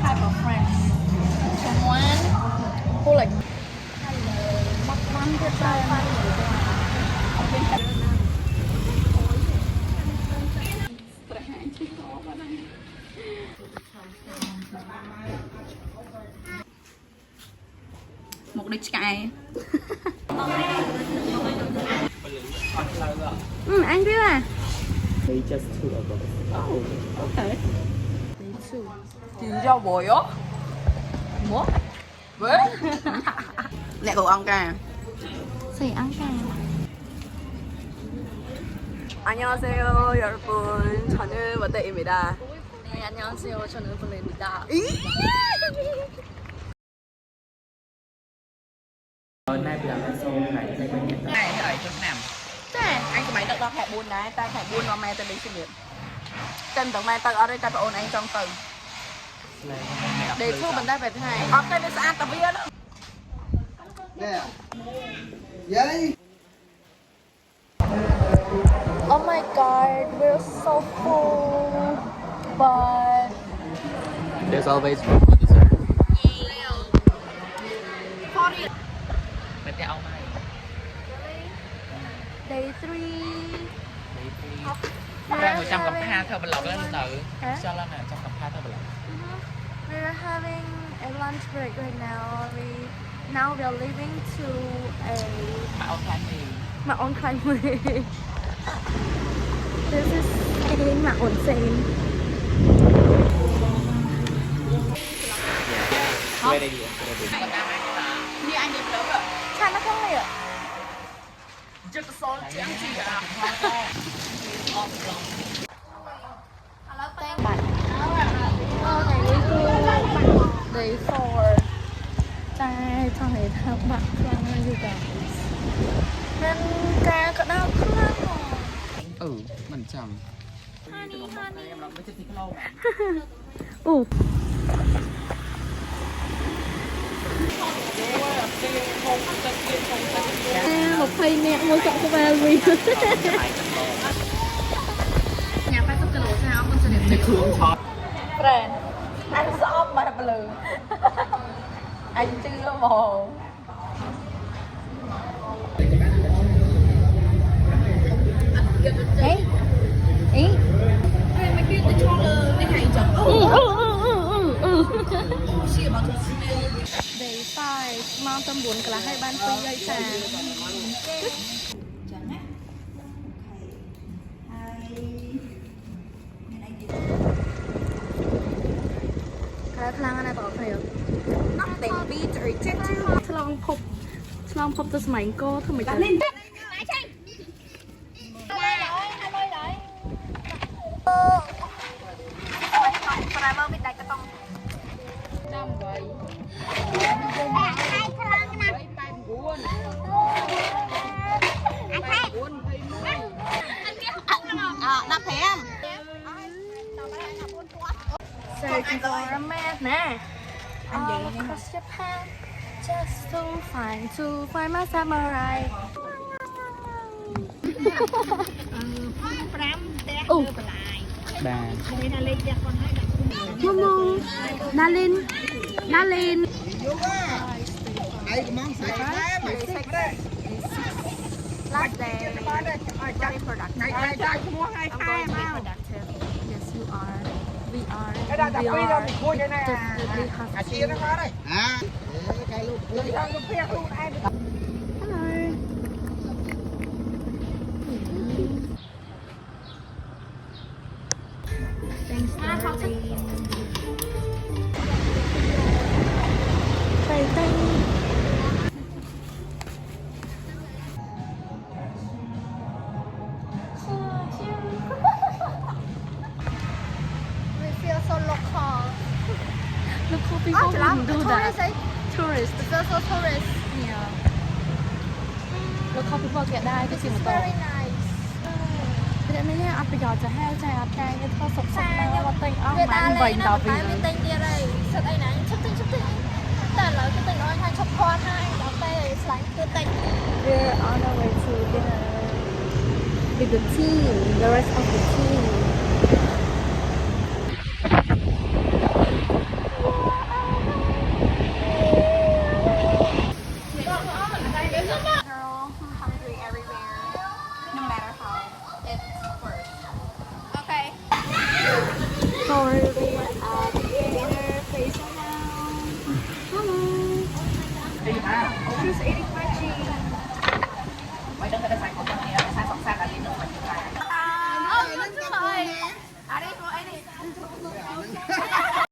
type of friends. Someone who like bắt bắn biết sao một đứa trai. Anh biết à? They just two of us. Oh, okay. 진짜 뭐요? 뭐? 왜? 내 그거 안 가. 세, 안 가. 안녕하세요, 여러분. 저는 원대입니다. 네, 안녕하세요. 저는 블레입니다. Nay bây giờ là xô này đây bên nhận Này, đợi chút nào. Anh của mày được đo thẻ buôn đấy, tay thẻ buôn mà mẹ tôi đi xin việc. Chân tưởng mẹ tôi ở đây tay phải ôn anh trong từ. Để thu mình đây về thế này. Học đây mới ăn tập bia đó. Nè. Giấy. Oh my god, we're so full, but There's always room for dessert. Mấy cái ông này. day 3. Ra ngồi trong cặp ha theo bình lọc lên tự. Cho lên nè trong cặp ha theo bình lọc. We're having a lunch break right now. Now we're leaving to a Mount Climbing. This is a Mount Sen. Quay đây gì? Như anh đẹp lắm ạ. Cha nó không này ạ. Just a salt chẳng gì cả. Bạn. Ngày cuối cùng day 4. Trai cho người ta bạn khăn gì cả. Nên ca có đau khăn rồi. Mình chầm. Honey. Một phay nè, mua chọn cho ba vì nhà ba sắp kilo sao con sẽ đẹp Cái thương cho. Friend, anh xóm mà blue. Anh chưa mồ. Ấy ý mày kia tôi cho là cái này chồng. Day 5 mang tâm 4 cả hai ban phi gây trà. Cái khăn này bảo phải không? Nothing beats or tattoo. Long pop this mảnh cô thôi mày lên. Phải bao biết đây cái tông. Năm vậy. Đập thèm. Searching for a man nè. Anh vậy nè. Across Japan, just to find my samurai. Bà. Momo, Nalin. Ai có món sạch quá mày xích đấy. Last day, very productive. I'm going to be productive. Yes, you are. We are. We are. Definitely have to. À. Cái lúc. Hello. Thanks, darling. Thank you. Local people wouldn't do that. Tourists. It's also tourists. Yeah. Local people get that. This is very nice. Thế nên là bây giờจะให้ใจอัพใจเนี่ยทอดสดๆแล้วว่าติงเอามันใบดาวไปเลยติงเดียร์เลยสุดไอ้ไหนชุบติงแต่เราก็ติงเอาให้ชอบคอนให้เราไปสไลด์คือติง We're on our way to dinner. with the team, the rest of the team.